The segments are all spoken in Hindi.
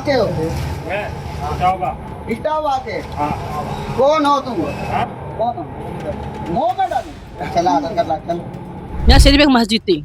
के हो? मैं जाऊंगा। इटावा के? हाँ। कौन हो तुम? हाँ? कौन हो? मुंह में डालो। चला आधार कार्ड ला, चल। यहाँ सिर्फ एक मस्जिद थी,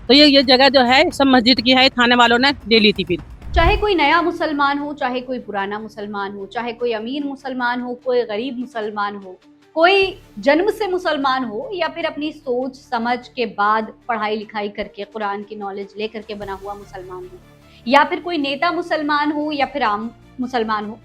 तो ये जगह जो है सब मस्जिद की है, थाने वालों ने ले ली थी। फिर चाहे कोई नया मुसलमान हो, चाहे कोई पुराना मुसलमान हो, चाहे कोई अमीर मुसलमान हो, कोई गरीब मुसलमान हो, कोई जन्म से मुसलमान हो या फिर अपनी सोच समझ के बाद पढ़ाई लिखाई करके कुरान की नॉलेज लेकर के बना हुआ मुसलमान हो, या फिर कोई नेता मुसलमान हो या फिर आम मुसलमान हो,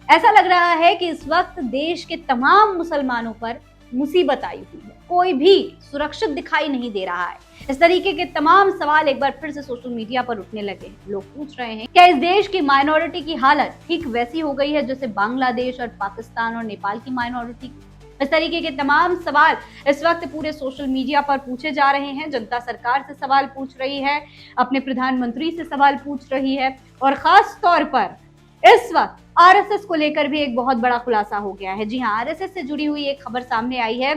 ऐसा लग रहा है कि इस वक्त देश के तमाम मुसलमानों पर मुसीबत आई हुई है। कोई भी सुरक्षित दिखाई नहीं दे रहा है। इस तरीके के तमाम सवाल एक बार फिर से सोशल मीडिया पर उठने लगे हैं। लोग पूछ रहे हैं, क्या इस देश की माइनॉरिटी की हालत ठीक वैसी हो गई है जैसे बांग्लादेश और पाकिस्तान और नेपाल की माइनॉरिटी? इस तरीके के तमाम सवाल इस वक्त पूरे सोशल मीडिया पर पूछे जा रहे हैं। जनता सरकार से सवाल पूछ रही है, अपने प्रधानमंत्री से सवाल पूछ रही है, और खास तौर पर इस वक्त आरएसएस को लेकर भी एक बहुत बड़ा खुलासा हो गया है। जी हाँ, आरएसएस से जुड़ी हुई एक खबर सामने आई है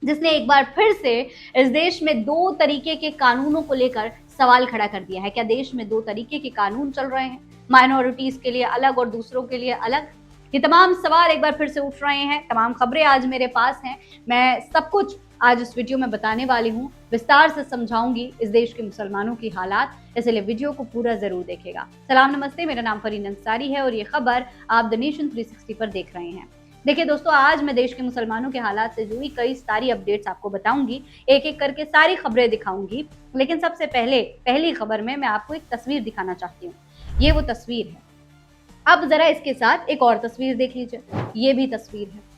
जिसने एक बार फिर से इस देश में दो तरीके के कानूनों को लेकर सवाल खड़ा कर दिया है। क्या देश में दो तरीके के कानून चल रहे हैं, माइनॉरिटीज के लिए अलग और दूसरों के लिए अलग? ये तमाम सवाल एक बार फिर से उठ रहे हैं। तमाम खबरें आज मेरे पास हैं, मैं सब कुछ आज इस वीडियो में बताने वाली हूँ, विस्तार से समझाऊंगी इस देश के मुसलमानों की हालात, इसलिए वीडियो को पूरा जरूर देखिएगा। सलाम नमस्ते, मेरा नाम फरीन अंसारी है और ये खबर आप द नेशन 360 पर देख रहे हैं। देखिए दोस्तों, आज मैं देश के मुसलमानों के हालात से जुड़ी कई सारी अपडेट्स आपको बताऊंगी, एक एक करके सारी खबरें दिखाऊंगी। लेकिन सबसे पहले पहली खबर में मैं आपको एक तस्वीर दिखाना चाहती हूँ। ये वो तस्वीर है। अब जरा इसके साथ एक और तस्वीर देख लीजिए, ये भी तस्वीर है।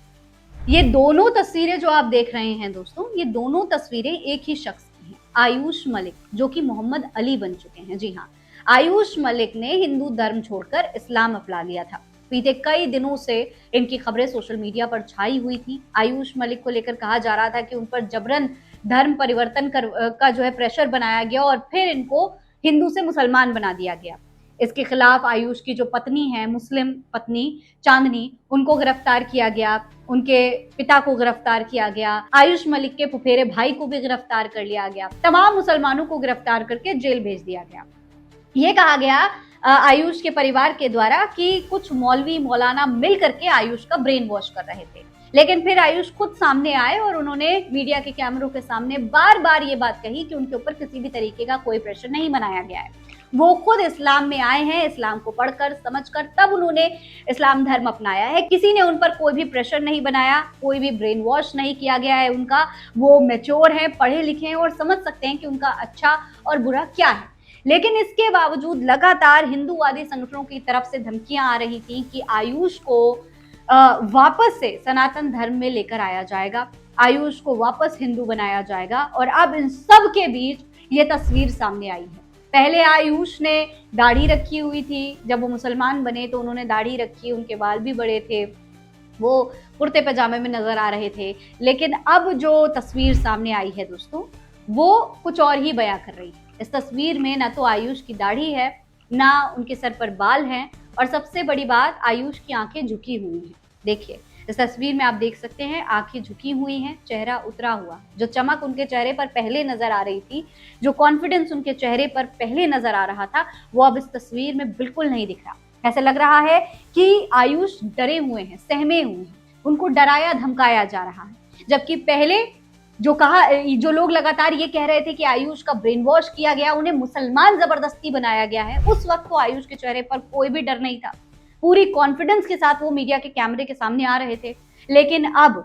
ये दोनों तस्वीरें जो आप देख रहे हैं दोस्तों, ये दोनों तस्वीरें एक ही शख्स की हैं, आयुष मलिक, जो कि मोहम्मद अली बन चुके हैं। जी हाँ, आयुष मलिक ने हिंदू धर्म छोड़कर इस्लाम अपना लिया था। बीते कई दिनों से इनकी खबरें सोशल मीडिया पर छाई हुई थी। आयुष मलिक को लेकर कहा जा रहा था कि उन पर जबरन धर्म परिवर्तन का जो है प्रेशर बनाया गया और फिर इनको हिंदू से मुसलमान बना दिया गया। इसके खिलाफ आयुष की जो पत्नी है, मुस्लिम पत्नी चांदनी, उनको गिरफ्तार किया गया, उनके पिता को गिरफ्तार किया गया, आयुष मलिक के फुफेरे भाई को भी गिरफ्तार कर लिया गया, तमाम मुसलमानों को गिरफ्तार करके जेल भेज दिया गया। ये कहा गया आयुष के परिवार के द्वारा कि कुछ मौलवी मौलाना मिल करके आयुष का ब्रेन वॉश कर रहे थे। लेकिन फिर आयुष खुद सामने आए और उन्होंने मीडिया के कैमरों के सामने बार बार ये बात कही कि उनके ऊपर किसी भी तरीके का कोई प्रेशर नहीं बनाया गया है। वो खुद इस्लाम में आए हैं, इस्लाम को पढ़कर समझकर तब उन्होंने इस्लाम धर्म अपनाया है। किसी ने उन पर कोई भी प्रेशर नहीं बनाया, कोई भी ब्रेन वॉश नहीं किया गया है उनका। वो मैच्योर हैं, पढ़े लिखे हैं और समझ सकते हैं कि उनका अच्छा और बुरा क्या है। लेकिन इसके बावजूद लगातार हिंदूवादी संगठनों की तरफ से धमकियां आ रही थी कि आयुष को वापस से सनातन धर्म में लेकर आया जाएगा, आयुष को वापस हिंदू बनाया जाएगा। और अब इन सब के बीच ये तस्वीर सामने आई है। पहले आयुष ने दाढ़ी रखी हुई थी, जब वो मुसलमान बने तो उन्होंने दाढ़ी रखी, उनके बाल भी बड़े थे, वो कुर्ते पजामे में नजर आ रहे थे। लेकिन अब जो तस्वीर सामने आई है दोस्तों, वो कुछ और ही बयां कर रही है। इस तस्वीर में ना तो आयुष की दाढ़ी है, ना उनके सर पर बाल हैं, और सबसे बड़ी बात, आयुष की आंखें झुकी हुई हैं। देखिए इस तस्वीर में आप देख सकते हैं, आंखें झुकी हुई हैं, चेहरा उतरा हुआ। जो चमक उनके चेहरे पर पहले नजर आ रही थी, जो कॉन्फिडेंस उनके चेहरे पर पहले नजर आ रहा था, वो अब इस तस्वीर में बिल्कुल नहीं दिख रहा। ऐसा लग रहा है कि आयुष डरे हुए हैं, सहमे हुए हैं, उनको डराया धमकाया जा रहा है। जबकि पहले जो लोग लगातार ये कह रहे थे कि आयुष का ब्रेन वॉश किया गया, उन्हें मुसलमान जबरदस्ती बनाया गया है, उस वक्त तो आयुष के चेहरे पर कोई भी डर नहीं था। पूरी कॉन्फिडेंस के साथ वो मीडिया के कैमरे के सामने आ रहे थे। लेकिन अब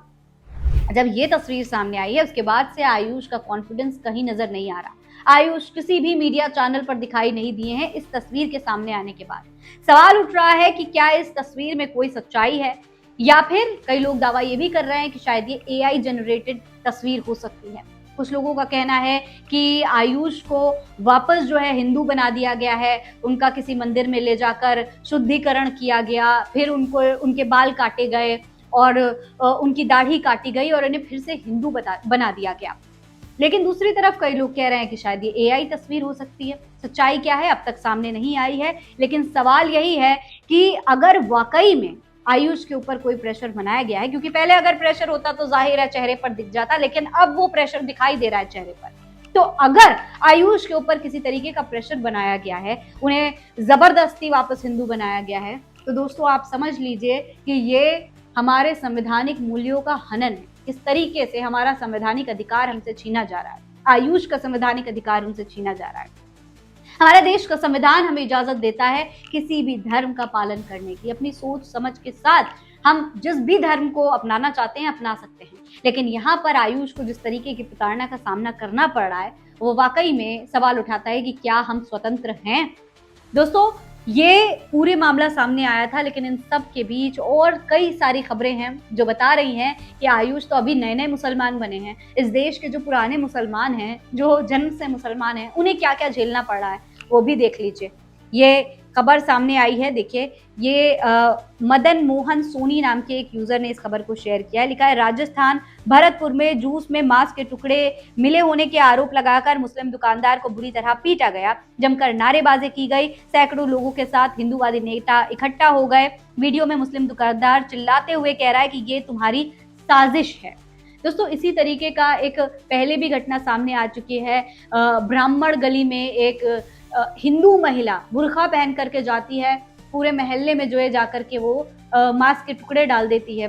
जब ये तस्वीर सामने आई है, उसके बाद से आयुष का कॉन्फिडेंस कहीं नजर नहीं आ रहा। आयुष किसी भी मीडिया चैनल पर दिखाई नहीं दिए हैं इस तस्वीर के सामने आने के बाद। सवाल उठ रहा है कि क्या इस तस्वीर में कोई सच्चाई है, या फिर कई लोग दावा ये भी कर रहे हैं कि शायद ये एआई जनरेटेड तस्वीर हो सकती है। कुछ लोगों का कहना है कि आयुष को वापस जो है हिंदू बना दिया गया है, उनका किसी मंदिर में ले जाकर शुद्धिकरण किया गया, फिर उनके बाल काटे गए और उनकी दाढ़ी काटी गई और उन्हें फिर से हिंदू बना दिया गया। लेकिन दूसरी तरफ कई लोग कह रहे हैं कि शायद ये एआई तस्वीर हो सकती है। सच्चाई क्या है अब तक सामने नहीं आई है, लेकिन सवाल यही है कि अगर वाकई में आयुष के ऊपर कोई प्रेशर बनाया गया है, क्योंकि पहले अगर प्रेशर होता तो जाहिर है चेहरे पर दिख जाता, लेकिन अब वो प्रेशर दिखाई दे रहा है चेहरे पर। तो अगर आयुष के ऊपर किसी तरीके का प्रेशर बनाया गया है, उन्हें जबरदस्ती वापस हिंदू बनाया गया है, तो दोस्तों आप समझ लीजिए कि ये हमारे संवैधानिक मूल्यों का हनन है। इस तरीके से हमारा संवैधानिक अधिकार हमसे छीना जा रहा है, आयुष का संवैधानिक अधिकार हमसे छीना जा रहा है। हमारे देश का संविधान हमें इजाजत देता है किसी भी धर्म का पालन करने की, अपनी सोच समझ के साथ हम जिस भी धर्म को अपनाना चाहते हैं अपना सकते हैं। लेकिन यहाँ पर आयुष को जिस तरीके की प्रताड़ना का सामना करना पड़ रहा है, वो वाकई में सवाल उठाता है कि क्या हम स्वतंत्र हैं। दोस्तों, ये पूरे मामला सामने आया था, लेकिन इन सब के बीच और कई सारी खबरें हैं जो बता रही हैं कि आयुष तो अभी नए नए मुसलमान बने हैं। इस देश के जो पुराने मुसलमान हैं, जो जन्म से मुसलमान हैं, उन्हें क्या क्या झेलना पड़ रहा है वो भी देख लीजिए। ये खबर सामने आई है, देखिए, ये मदन मोहन सोनी नाम के एक यूजर ने इस खबर को शेयर किया है। लिखा है, राजस्थान भरतपुर में जूस में मांस के टुकड़े मिले होने के आरोप लगाकर मुस्लिम दुकानदार को बुरी तरह पीटा गया, जमकर नारेबाजी की गई, सैकड़ों लोगों के साथ हिंदूवादी नेता इकट्ठा हो गए। वीडियो में मुस्लिम दुकानदार चिल्लाते हुए कह रहा है कि ये तुम्हारी साजिश है। दोस्तों, इसी तरीके का एक पहले भी घटना सामने आ चुकी है। ब्राह्मण गली में एक हिंदू महिला बुर्खा पहन करके जाती है, पूरे मोहल्ले में जो है जाकर के वो मांस के टुकड़े डाल देती है।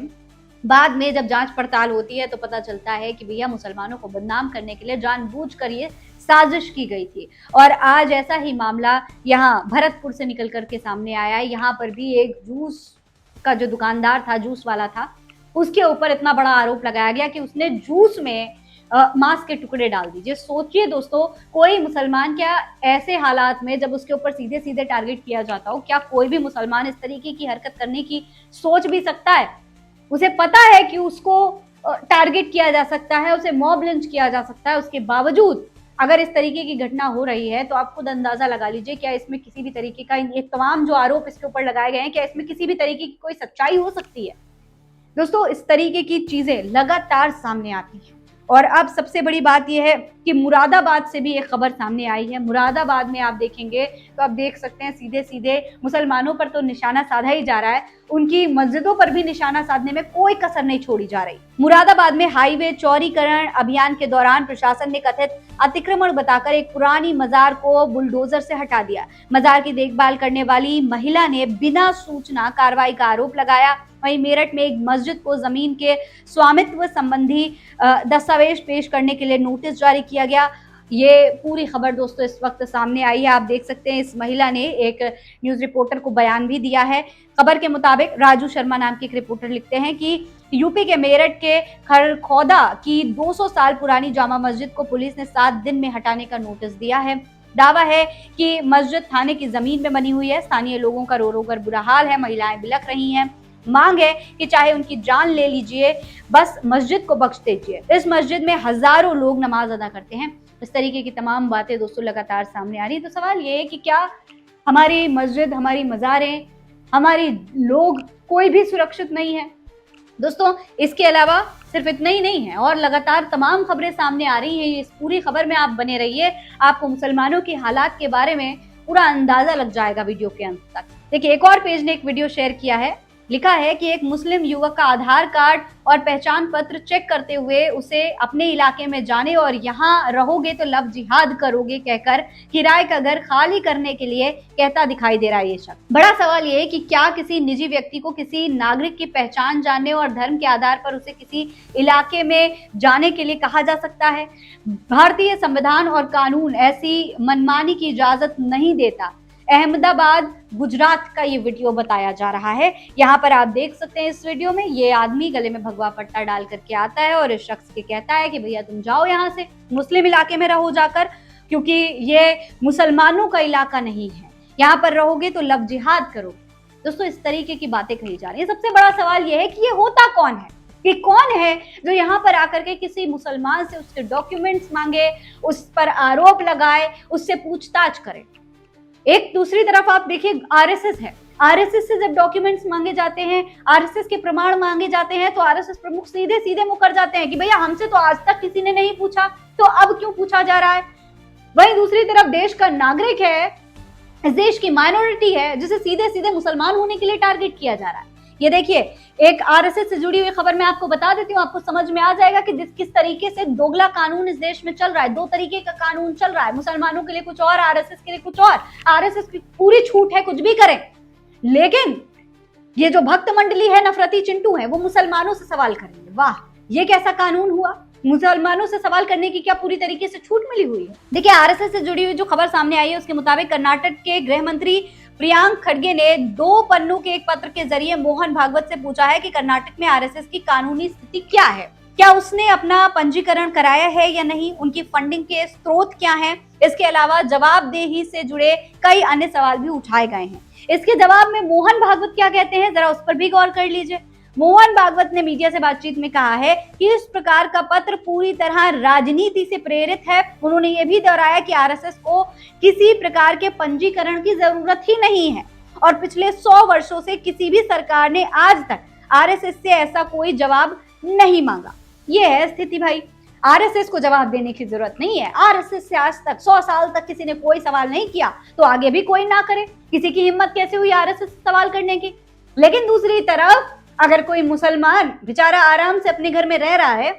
बाद में जब जांच पड़ताल होती है तो पता चलता है कि भैया मुसलमानों को बदनाम करने के लिए जानबूझकर ये साजिश की गई थी। और आज ऐसा ही मामला यहाँ भरतपुर से निकल करके सामने आया है। यहाँ पर भी एक जूस का जो दुकानदार था, जूस वाला था, उसके ऊपर इतना बड़ा आरोप लगाया गया कि उसने जूस में मांस के टुकड़े डाल दीजिए। सोचिए दोस्तों, कोई मुसलमान क्या ऐसे हालात में जब उसके ऊपर सीधे सीधे टारगेट किया जाता हो, क्या कोई भी मुसलमान इस तरीके की हरकत करने की सोच भी सकता है? उसे पता है कि उसको टारगेट किया जा सकता है, उसे मॉब लिंच किया जा सकता है। उसके बावजूद अगर इस तरीके की घटना हो रही है तो आप खुद अंदाजा लगा लीजिए, क्या इसमें किसी भी तरीके का, ये तमाम जो आरोप इसके ऊपर लगाए गए हैं, क्या इसमें किसी भी तरीके की कोई सच्चाई हो सकती है? दोस्तों, इस तरीके की चीजें लगातार सामने आती हैं। और अब सबसे बड़ी बात यह है कि मुरादाबाद से भी एक खबर सामने आई है। मुरादाबाद में आप देखेंगे तो आप देख सकते हैं सीधे सीधे मुसलमानों पर तो निशाना साधा ही जा रहा है, उनकी मस्जिदों पर भी निशाना साधने में कोई कसर नहीं छोड़ी जा रही। मुरादाबाद में हाईवे चौड़ीकरण अभियान के दौरान प्रशासन ने कथित अतिक्रमण बताकर एक पुरानी मजार को बुलडोजर से हटा दिया। मजार की देखभाल करने वाली महिला ने बिना सूचना कार्रवाई का आरोप लगाया। वहीं मेरठ में एक मस्जिद को जमीन के स्वामित्व संबंधी दस्तावेज पेश करने के लिए नोटिस जारी किया गया। ये पूरी खबर दोस्तों इस वक्त सामने आई है, आप देख सकते हैं। इस महिला ने एक न्यूज रिपोर्टर को बयान भी दिया है। खबर के मुताबिक राजू शर्मा नाम के एक रिपोर्टर लिखते हैं कि यूपी के मेरठ के खरखौदा की 200 साल पुरानी जामा मस्जिद को पुलिस ने 7 दिन में हटाने का नोटिस दिया है। दावा है कि मस्जिद थाने की जमीन में बनी हुई है। स्थानीय लोगों का रो रो कर बुरा हाल है, महिलाएं बिलख रही हैं। मांग है कि चाहे उनकी जान ले लीजिए, बस मस्जिद को बख्श दीजिए। इस मस्जिद में हजारों लोग नमाज अदा करते हैं। इस तरीके की तमाम बातें दोस्तों लगातार सामने आ रही है। तो सवाल ये है कि क्या हमारी मस्जिद, हमारी मज़ारें, हमारी लोग, कोई भी सुरक्षित नहीं है? दोस्तों, इसके अलावा सिर्फ इतना ही नहीं है, और लगातार तमाम खबरें सामने आ रही हैं। इस पूरी खबर में आप बने रहिए, आपको मुसलमानों की हालात के बारे में पूरा अंदाजा लग जाएगा वीडियो के अंत तक। देखिए, एक और पेज ने एक वीडियो शेयर किया है। लिखा है कि एक मुस्लिम युवक का आधार कार्ड और पहचान पत्र चेक करते हुए उसे अपने इलाके में जाने और यहाँ रहोगे तो लव जिहाद करोगे कहकर किराए का घर खाली करने के लिए कहता दिखाई दे रहा है ये शख्स। बड़ा सवाल ये है कि क्या किसी निजी व्यक्ति को किसी नागरिक की पहचान जानने और धर्म के आधार पर उसे किसी इलाके में जाने के लिए कहा जा सकता है? भारतीय संविधान और कानून ऐसी मनमानी की इजाजत नहीं देता। अहमदाबाद गुजरात का ये वीडियो बताया जा रहा है। यहाँ पर आप देख सकते हैं इस वीडियो में ये आदमी गले में भगवा पट्टा डाल करके आता है और इस शख्स के कहता है कि भैया तुम जाओ यहाँ से, मुस्लिम इलाके में रहो जाकर, क्योंकि ये मुसलमानों का इलाका नहीं है, यहाँ पर रहोगे तो लव जिहाद करो। दोस्तों, इस तरीके की बातें कही जा रही है। सबसे बड़ा सवाल ये है कि ये होता कौन है, कि कौन है जो यहाँ पर आकर के किसी मुसलमान से उसके डॉक्यूमेंट्स मांगे, उस पर आरोप लगाए, उससे पूछताछ करे। एक दूसरी तरफ आप देखिए आरएसएस है। आरएसएस से जब डॉक्यूमेंट्स मांगे जाते हैं, आरएसएस के प्रमाण मांगे जाते हैं, तो आरएसएस प्रमुख सीधे सीधे मुकर जाते हैं कि भैया हमसे तो आज तक किसी ने नहीं पूछा, तो अब क्यों पूछा जा रहा है। वहीं दूसरी तरफ देश का नागरिक है, इस देश की माइनॉरिटी है, जिसे सीधे सीधे मुसलमान होने के लिए टारगेट किया जा रहा है। ये देखिए, एक आरएसएस से जुड़ी हुई खबर मैं आपको बता देती हूँ, आपको समझ में आ जाएगा कि किस तरीके से दोगला कानून इस देश में चल रहा है। दो तरीके का कानून चल रहा है, मुसलमानों के लिए कुछ और, आरएसएस के लिए कुछ और। आरएसएस की पूरी छूट है, कुछ भी करें, लेकिन ये जो भक्त मंडली है, नफरती चिंटू है, वो मुसलमानों से सवाल करेंगे। वाह, ये कैसा कानून हुआ? मुसलमानों से सवाल करने की क्या पूरी तरीके से छूट मिली हुई है? देखिए, आरएसएस से जुड़ी हुई जो खबर सामने आई है उसके मुताबिक कर्नाटक के गृह मंत्री प्रियांक खड़गे ने 2 पन्नों के एक पत्र के जरिए मोहन भागवत से पूछा है कि कर्नाटक में आरएसएस की कानूनी स्थिति क्या है, क्या उसने अपना पंजीकरण कराया है या नहीं, उनकी फंडिंग के स्रोत क्या हैं। इसके अलावा जवाबदेही से जुड़े कई अन्य सवाल भी उठाए गए हैं। इसके जवाब में मोहन भागवत क्या कहते हैं, जरा उस पर भी गौर कर लीजिए। मोहन भागवत ने मीडिया से बातचीत में कहा है कि इस प्रकार का पत्र पूरी तरह राजनीति से प्रेरित है। उन्होंने ये भी दोहराया कि आरएसएस को किसी प्रकार के पंजीकरण की जरूरत ही नहीं है और पिछले 100 वर्षों से किसी भी सरकार ने आज तक आरएसएस से ऐसा कोई जवाब नहीं मांगा। ये है स्थिति भाई, आरएसएस को जवाब देने की जरूरत नहीं है। आरएसएस से आज तक 100 साल तक किसी ने कोई सवाल नहीं किया, तो आगे भी कोई ना करे। किसी की हिम्मत कैसे हुई आरएसएस से सवाल करने की? लेकिन दूसरी तरफ अगर कोई मुसलमान बेचारा आराम से अपने घर में रह रहा है,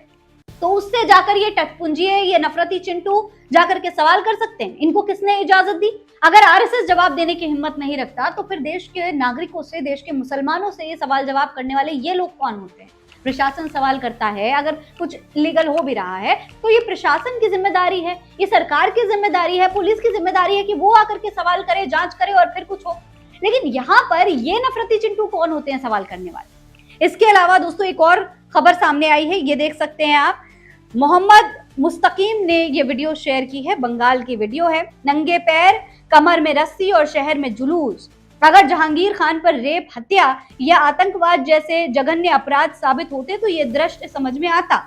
तो उससे जाकर ये टटपुंजिए, ये नफरती चिंटू जाकर के सवाल कर सकते हैं। इनको किसने इजाजत दी? अगर आरएसएस जवाब देने की हिम्मत नहीं रखता, तो फिर देश के नागरिकों से, देश के मुसलमानों से ये सवाल जवाब करने वाले ये लोग कौन होते हैं? प्रशासन सवाल करता है। अगर कुछ इलीगल हो भी रहा है तो ये प्रशासन की जिम्मेदारी है, ये सरकार की जिम्मेदारी है, पुलिस की जिम्मेदारी है कि वो आकर के सवाल करे, जांच करे और फिर कुछ हो। लेकिन यहाँ पर ये नफरती चिंटू कौन होते हैं सवाल करने वाले? इसके अलावा दोस्तों एक और खबर सामने आई है, ये देख सकते हैं आप। मोहम्मद मुस्तकीम ने ये वीडियो शेयर की है, बंगाल की वीडियो है। नंगे पैर, कमर में रस्सी और शहर में जुलूस। अगर जहांगीर खान पर रेप, हत्या या आतंकवाद जैसे जघन्य अपराध साबित होते तो ये दृश्य समझ में आता,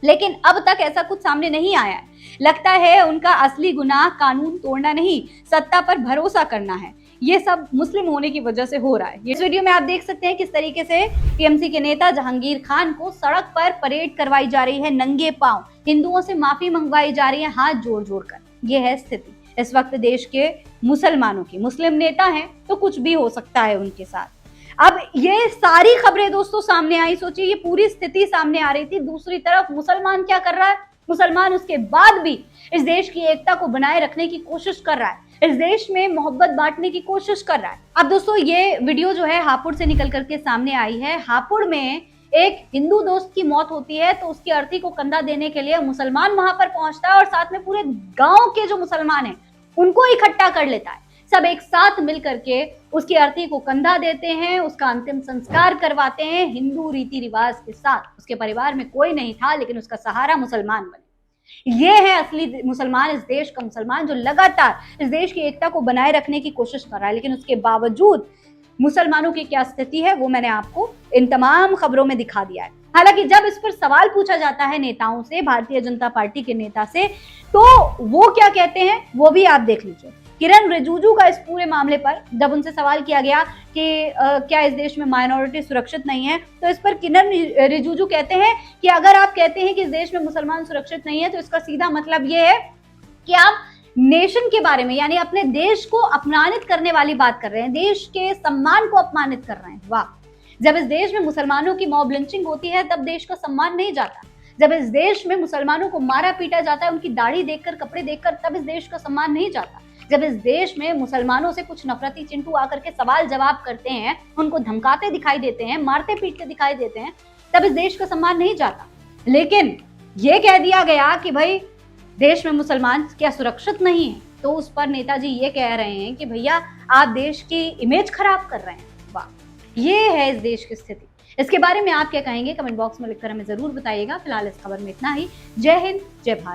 लेकिन अब तक ऐसा कुछ सामने नहीं आया है। लगता है उनका असली गुनाह कानून तोड़ना नहीं, सत्ता पर भरोसा करना है। ये सब मुस्लिम होने की वजह से हो रहा है। इस वीडियो में आप देख सकते हैं किस तरीके से टीएमसी के नेता जहांगीर खान को सड़क पर परेड करवाई जा रही है, नंगे पांव। हिंदुओं से माफी मंगवाई जा रही है, हाथ जोड़ जोड़ कर। ये है स्थिति इस वक्त देश के मुसलमानों की। मुस्लिम नेता हैं तो कुछ भी हो सकता है उनके साथ। अब ये सारी खबरें दोस्तों सामने आई, सोचिए ये पूरी स्थिति सामने आ रही थी। दूसरी तरफ मुसलमान क्या कर रहा है? मुसलमान उसके बाद भी इस देश की एकता को बनाए रखने की कोशिश कर रहा है, इस देश में मोहब्बत बांटने की कोशिश कर रहा है। अब दोस्तों ये वीडियो जो है हापुड़ से निकल करके सामने आई है। हापुड़ में एक हिंदू दोस्त की मौत होती है तो उसकी अर्थी को कंधा देने के लिए मुसलमान वहां पर पहुंचता है और साथ में पूरे गांव के जो मुसलमान हैं उनको इकट्ठा कर लेता है। सब एक साथ मिल करके उसकी अर्थी को कंधा देते हैं, उसका अंतिम संस्कार करवाते हैं हिंदू रीति रिवाज के साथ। उसके परिवार में कोई नहीं था लेकिन उसका सहारा मुसलमान बने। ये है असली मुसलमान, इस देश का मुसलमान जो लगातार इस देश की एकता को बनाए रखने की कोशिश कर रहा है। लेकिन उसके बावजूद मुसलमानों की क्या स्थिति है वो मैंने आपको इन तमाम खबरों में दिखा दिया है। हालांकि जब इस पर सवाल पूछा जाता है नेताओं से, भारतीय जनता पार्टी के नेता से, तो वो क्या कहते हैं वो भी आप देख लीजिए। किरण रिजिजू का इस पूरे मामले पर जब उनसे सवाल किया गया कि क्या इस देश में माइनॉरिटी सुरक्षित नहीं है, तो इस पर किरण रिजिजू कहते हैं कि अगर आप कहते हैं कि इस देश में मुसलमान सुरक्षित नहीं है तो इसका सीधा मतलब ये है कि आप नेशन के बारे में, यानी अपने देश को अपमानित करने वाली बात कर रहे हैं, देश के सम्मान को अपमानित कर रहे हैं। वाह, जब इस देश में मुसलमानों की मॉब लिंचिंग होती है तब देश का सम्मान नहीं जाता। जब इस देश में मुसलमानों को मारा पीटा जाता है, उनकी दाढ़ी देखकर, कपड़े देखकर, तब इस देश का सम्मान नहीं जाता। जब इस देश में मुसलमानों से कुछ नफरती चिंटू आकर के सवाल जवाब करते हैं, उनको धमकाते दिखाई देते हैं, मारते पीटते दिखाई देते हैं, तब इस देश का सम्मान नहीं जाता। लेकिन ये कह दिया गया कि भाई देश में मुसलमान क्या सुरक्षित नहीं है, तो उस पर नेताजी ये कह रहे हैं कि भैया आप देश की इमेज खराब कर रहे हैं। वाह, ये है इस देश की स्थिति। इसके बारे में आप क्या कहेंगे कमेंट बॉक्स में लिखकर हमें जरूर बताइएगा। फिलहाल इस खबर में इतना ही। जय हिंद, जय भारत।